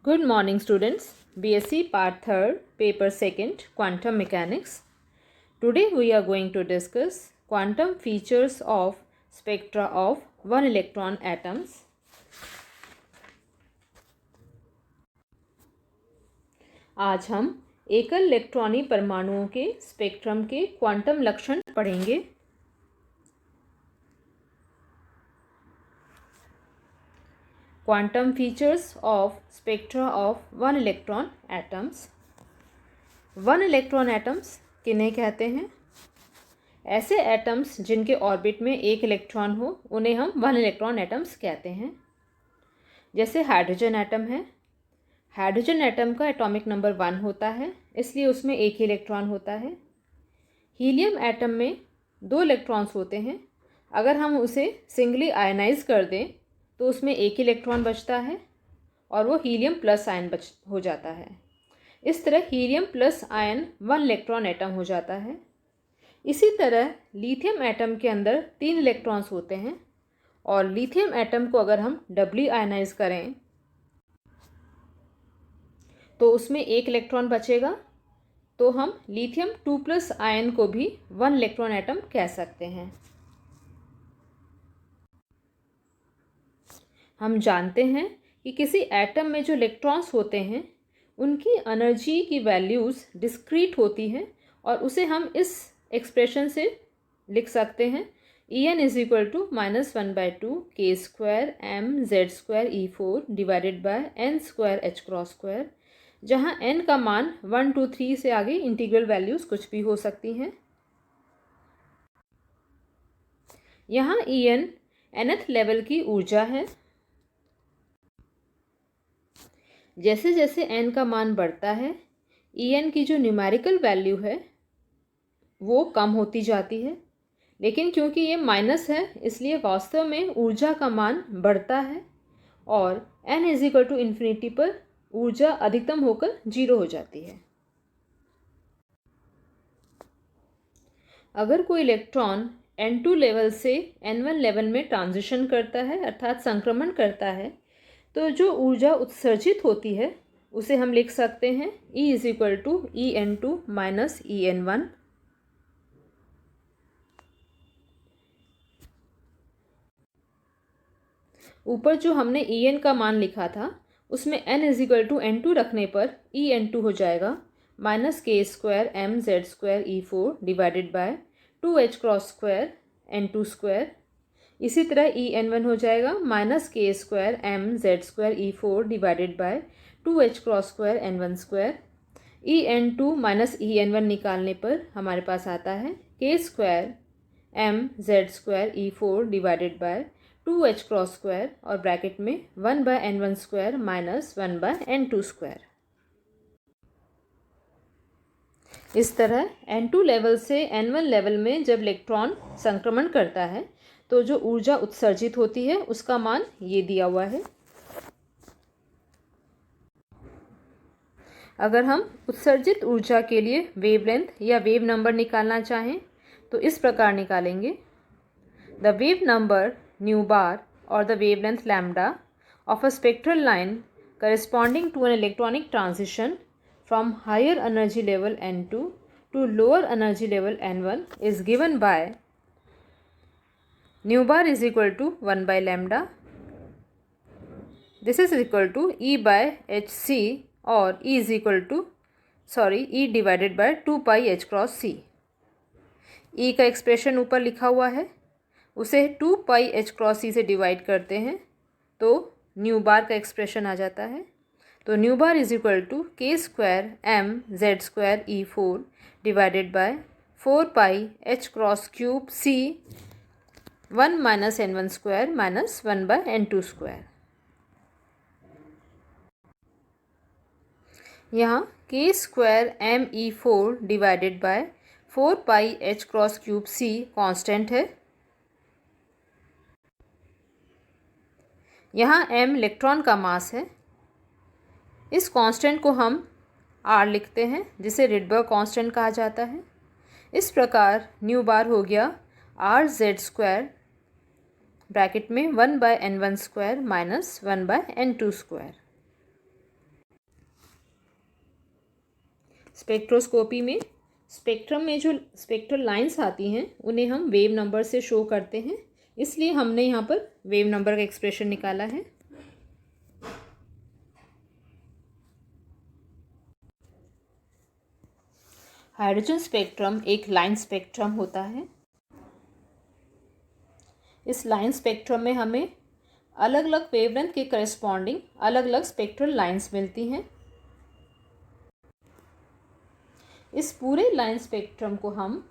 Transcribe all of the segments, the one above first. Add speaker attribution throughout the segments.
Speaker 1: Good morning students. BSc Part 3rd, Paper 2nd, Quantum Mechanics. Today we are going to discuss quantum features of spectra of one electron atoms. आज हम एकल इलेक्ट्रॉनी परमाणुओं के spectrum के quantum लक्षण पढ़ेंगे. Quantum features of spectra of one electron atoms. One electron atoms किन्हें कहते हैं? ऐसे एटम्स जिनके ऑर्बिट में एक इलेक्ट्रॉन हो उन्हें हम वन इलेक्ट्रॉन एटम्स कहते हैं. जैसे हाइड्रोजन एटम है. हाइड्रोजन एटम का एटॉमिक नंबर 1 होता है, इसलिए उसमें एक ही इलेक्ट्रॉन होता है. हीलियम एटम में 2 इलेक्ट्रॉन्स होते हैं. अगर हम उसे सिंगली आयनाइज कर दें तो उसमें एक इलेक्ट्रॉन बचता है और वो हीलियम प्लस आयन हो जाता है. इस तरह helium plus ion 1 electron atom हो जाता है. इसी तरह लिथियम एटम के अंदर 3 इलेक्ट्रॉन्स होते हैं और लिथियम एटम को अगर हम डबली आयनाइज करें तो उसमें एक इलेक्ट्रॉन बचेगा, तो हम लिथियम 2+ आयन को भी 1 इलेक्ट्रॉन एटम कह सकते हैं. हम जानते हैं कि किसी एटम में जो इलेक्ट्रॉन्स होते हैं उनकी एनर्जी की वैल्यूज़ डिस्क्रीट होती हैं और उसे हम इस एक्सप्रेशन से लिख सकते हैं. En = -1/2 k² mz² e4 divided bye n² जहाँ n का मान 1 2 3 से आगे इंटीग्रल वैल्यूज़ कुछ भी हो सकती हैं. यहाँ En nth लेवल की ऊर्जा है. जैसे जैसे n का मान बढ़ता है En की जो न्यूमेरिकल वैल्यू है वो कम होती जाती है, लेकिन क्योंकि ये माइनस है इसलिए वास्तव में ऊर्जा का मान बढ़ता है और n = पर ऊर्जा अधिकतम होकर 0 हो जाती है. अगर कोई इलेक्ट्रॉन n2 लेवल से n1 लेवल में ट्रांजिशन करता है अर्थात संक्रमण करता है तो जो ऊर्जा उत्सर्जित होती है उसे हम लिख सकते हैं E = En2 - En1. ऊपर जो हमने En का मान लिखा था उसमें n = n2 रखने पर En2 हो जाएगा -k² mz² e4 divided bye 2 n2². इसी तरह En1 हो जाएगा -k² mz² e4 divided bye 2 n1². En2 - En1 निकालने पर हमारे पास आता है k² mz² e4 divided bye 2 और ब्रैकेट में 1/n1² - 1/n2². इस तरह n2 लेवल से n1 लेवल में जब इलेक्ट्रॉन संक्रमण करता है तो जो ऊर्जा उत्सर्जित होती है उसका मान ये दिया हुआ है. अगर हम उत्सर्जित ऊर्जा के लिए वेवलेंथ या वेव नंबर निकालना चाहें तो इस प्रकार निकालेंगे. The wave number nu bar or the wavelength lambda of a spectral line corresponding to an electronic transition from higher energy level n2 to lower energy level n1 is given by nu bar is equal to 1 by lambda. This is equal to E by hc or E divided by 2 pi h cross c. E का expression ऊपर लिखा हुआ है, उसे 2 pi h cross c से divide करते हैं तो न्यू बार का एक्सप्रेशन आ जाता है. तो nu bar is equal to k² mz² e4 divided by 4 pi h cross cube c 1 - n1² - 1/n2². यहाँ k² m e4 divided by 4 pi h cross cube c constant है. यहाँ m electron का मास है. इस constant को हम r लिखते हैं जिसे रिडबर्ग कांस्टेंट कहा जाता है. इस प्रकार न्यू बार हो गया rz² ब्रैकेट में 1/n1² - 1/n2². स्पेक्ट्रोस्कोपी में स्पेक्ट्रम में जो स्पेक्ट्रल लाइंस आती हैं उन्हें हम वेव नंबर से शो करते हैं, इसलिए हमने यहाँ पर वेव नंबर का एक्सप्रेशन निकाला है। हाइड्रोजन स्पेक्ट्रम एक लाइन स्पेक्ट्रम होता है। इस लाइन स्पेक्ट्रम में हमें अलग अलग वेवलेंथ के करस्पॉन्डिंग अलग अलग स्पेक्ट्रल लाइंस मिलती हैं। इस पूरे लाइन स्पेक्ट्रम को हम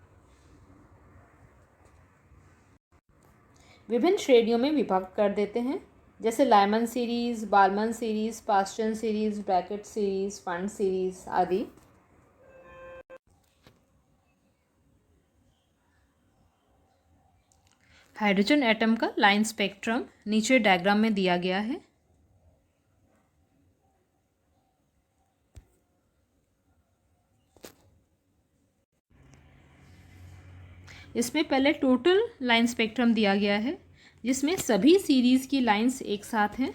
Speaker 1: विभिन्न श्रेणियों में विभाजित कर देते हैं, जैसे Lyman series, Balmer series, Paschen series, Brackett series, Pfund series आदि। हाइड्रोजन एटम का लाइन स्पेक्ट्रम नीचे डायग्राम में दिया गया है। इसमें पहले टोटल लाइन स्पेक्ट्रम दिया गया है, जिसमें सभी सीरीज़ की लाइंस एक साथ हैं,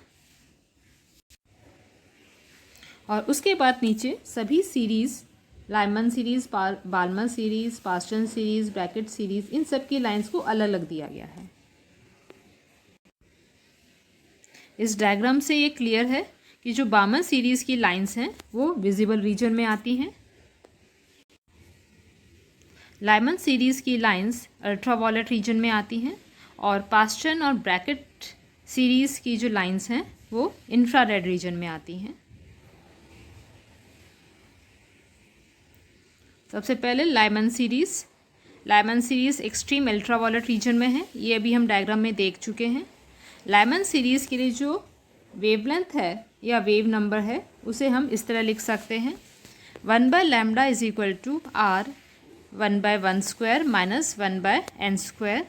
Speaker 1: और उसके बाद नीचे सभी series, Lyman series, Balmer series, Paschen series, Brackett series, इन सब की लाइंस को अलग अलग दिया गया है। इस डायग्राम से ये क्लियर है कि जो बालमन सीरीज़ की लाइंस हैं वो विजिबल रीजन में आती हैं। लाइमन सीरीज़ की लाइंस अल्ट्रावायलेट रीजन में आती हैं, और पास्टन और ब्रैकेट सीरीज़ की जो लाइंस हैं वो इंफ्रारेड रीजन में आती हैं। सबसे पहले Lyman series extreme ultraviolet region में है, ये अभी हम डायग्राम में देख चुके हैं। लाइमन सीरीज़ के लिए जो वेवलेंथ है या वेव नंबर है उसे हम इस तरह लिख सकते हैं, 1/λ is equal to r 1/1² minus 1/n²।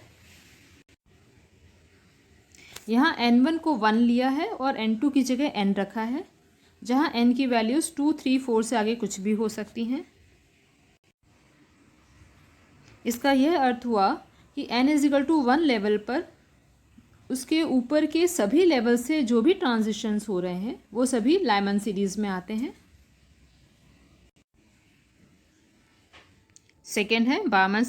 Speaker 1: यहाँ n1 को 1 लिया है और n2 की जगह n रखा है, जहाँ n की वैल्यूज़ 2, 3, 4 से आगे कुछ भी हो सकती हैं। इसका यह अर्थ हुआ कि n is equal to 1 level पर उसके ऊपर के सभी लेवल से जो भी ट्रांजिशंस हो रहे हैं वो सभी लाइमन सीरीज़ में आते हैं। सेकेंड है बालमन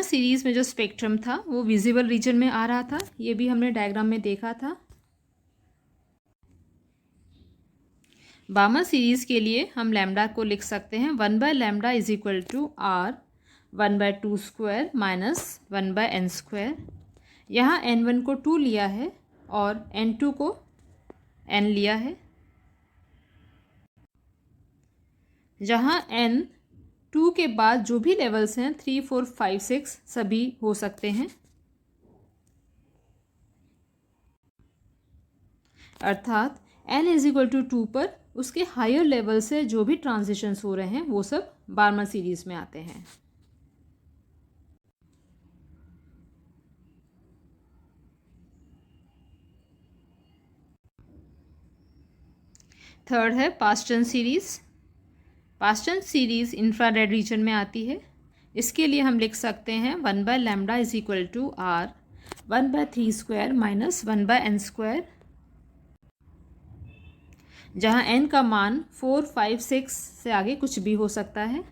Speaker 1: सीरीज़ में जो स्पेक्ट्रम था वो विजिबल रीजन में आ रहा था, ये भी हमने डायग्राम में देखा था। बालमन सीरीज़ के लिए हम लैम्डा को लिख सकते हैं 1/λ is equal to r 1/2² minus 1/n²। यहाँ n1 को 2 लिया है और n2 को n लिया है, जहाँ n 2 के बाद जो भी लेवल्स हैं 3, 4, 5, 6 सभी हो सकते हैं। अर्थात n इज इक्वल टू 2 पर उसके हायर लेवल से जो भी ट्रांजिशंस हो रहे हैं वो सब बालमन सीरीज़ में आते हैं। थर्ड है पास्टन सीरीज़ इंफ्रारेड रीजन में आती है। इसके लिए हम लिख सकते हैं 1/λ is equal to r 1/3² minus 1/n², जहाँ n का मान 4, 5, 6 से आगे कुछ भी हो सकता है।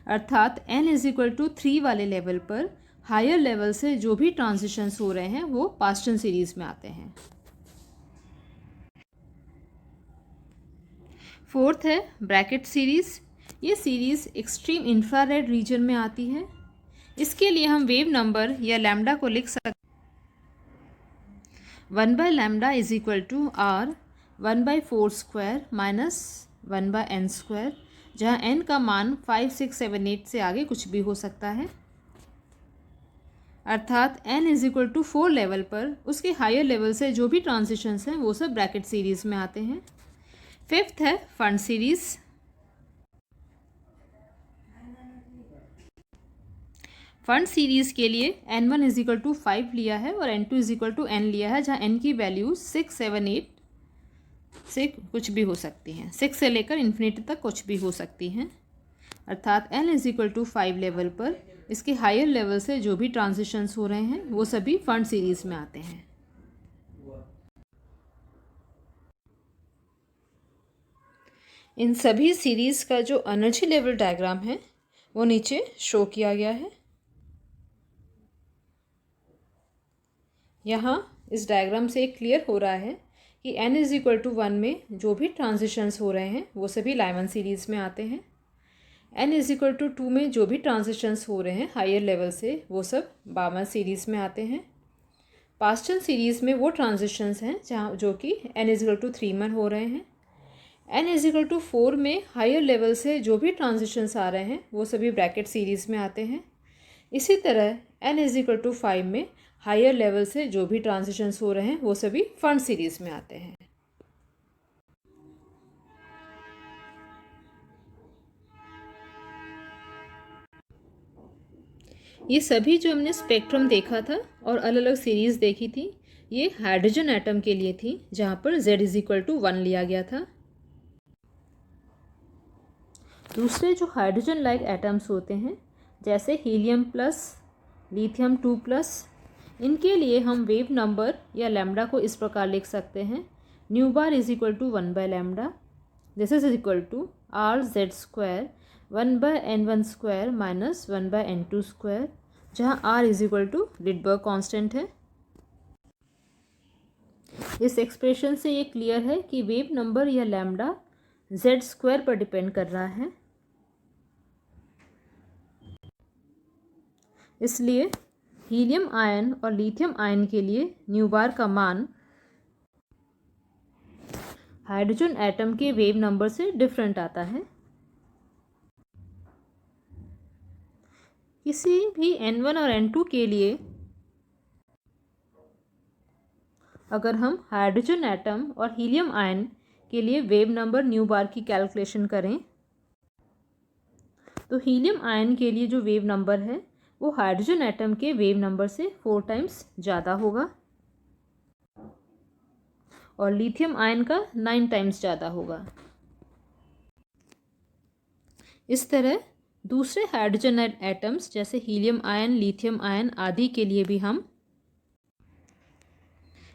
Speaker 1: अर्थात n इज इक्वल टू 3 वाले लेवल पर हायर लेवल से जो भी ट्रांजिशंस हो रहे हैं वो पास्टन सीरीज़ में आते हैं। फोर्थ है ब्रैकेट सीरीज़। ये सीरीज़ एक्सट्रीम इंफ्रारेड रीजन में आती है। इसके लिए हम वेव नंबर या लैम्डा को लिख सकते 1/λ is equal to r 1/4² minus 1/n², जहाँ n का मान 5, 6, 7, 8 से आगे कुछ भी हो सकता है। अर्थात n is equal to 4 level पर उसके हायर लेवल से जो भी ट्रांजिशंस हैं वो सब ब्रैकेट सीरीज़ में आते हैं। फिफ्थ है फंड सीरीज़। फंड सीरीज़ के लिए n1 इज इक्वल टू 5 लिया है और n2 is equal to n लिया है, जहाँ n की वैल्यू 6, 7, 8 से कुछ भी हो सकती हैं, 6 से लेकर इन्फिनिटी तक कुछ भी हो सकती हैं। अर्थात n is equal to 5 level पर इसके हायर लेवल से जो भी ट्रांजिशंस हो रहे हैं वो सभी फंड सीरीज़ में आते हैं। इन सभी सीरीज़ का जो एनर्जी लेवल डायग्राम है वो नीचे शो किया गया है। यहाँ इस डायग्राम से क्लियर हो रहा है कि n इज़ इक्वल टू 1 में जो भी ट्रांजिशंस हो रहे हैं वो सभी लाइमन सीरीज़ में आते हैं। n इज़ इक्वल टू 2 में जो भी ट्रांजिशंस हो रहे हैं हायर लेवल से वो सब बामन सीरीज़ में आते हैं। पास्टल सीरीज़ में वो ट्रांजिशंस हैं जहाँ जो कि n इज़ इक्वल टू 3 में हो रहे हैं। n इज़ इक्वल टू 4 में हायर लेवल से जो भी ट्रांजिशंस आ रहे हैं वो सभी ब्रैकेट सीरीज़ में आते हैं। इसी तरह n इज़ इक्वल टू 5 में हायर लेवल से जो भी ट्रांजिशंस हो रहे हैं वो सभी फंड सीरीज़ में आते हैं। ये सभी जो हमने स्पेक्ट्रम देखा था और अलग अलग सीरीज़ देखी थी ये हाइड्रोजन एटम के लिए थी जहाँ पर z इज़ इक्वल टू 1 लिया गया था। दूसरे जो हाइड्रोजन लाइक एटम्स होते हैं जैसे हीलियम प्लस, लिथियम 2 प्लस, इनके लिए हम वेव नंबर या लैम्डा को इस प्रकार लिख सकते हैं nu bar is equal to 1 by lambda, this is equal to R Z square 1 by n1 square minus 1 by n2 square, जहाँ R is equal to Rydberg constant है। इस एक्सप्रेशन से ये क्लियर है कि वेव नंबर या lambda Z square पर depend कर रहा है, इसलिए हीलियम आयन और लिथियम आयन के लिए न्यू बार का मान हाइड्रोजन एटम के वेव नंबर से डिफरेंट आता है। किसी भी n1 और n2 के लिए अगर हम हाइड्रोजन एटम और हीलियम आयन के लिए वेव नंबर न्यू बार की कैलकुलेशन करें तो हीलियम आयन के लिए जो वेव नंबर है वो हाइड्रोजन एटम के वेव नंबर से 4 टाइम्स ज़्यादा होगा और लिथियम आयन का 9 टाइम्स ज़्यादा होगा। इस तरह दूसरे हाइड्रोजन एटम्स जैसे हीलियम आयन, लिथियम आयन आदि के लिए भी हम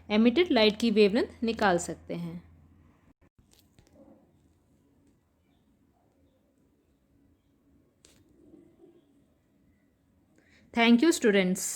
Speaker 1: एमिटेड लाइट की वेवलेंथ निकाल सकते हैं। Thank you students.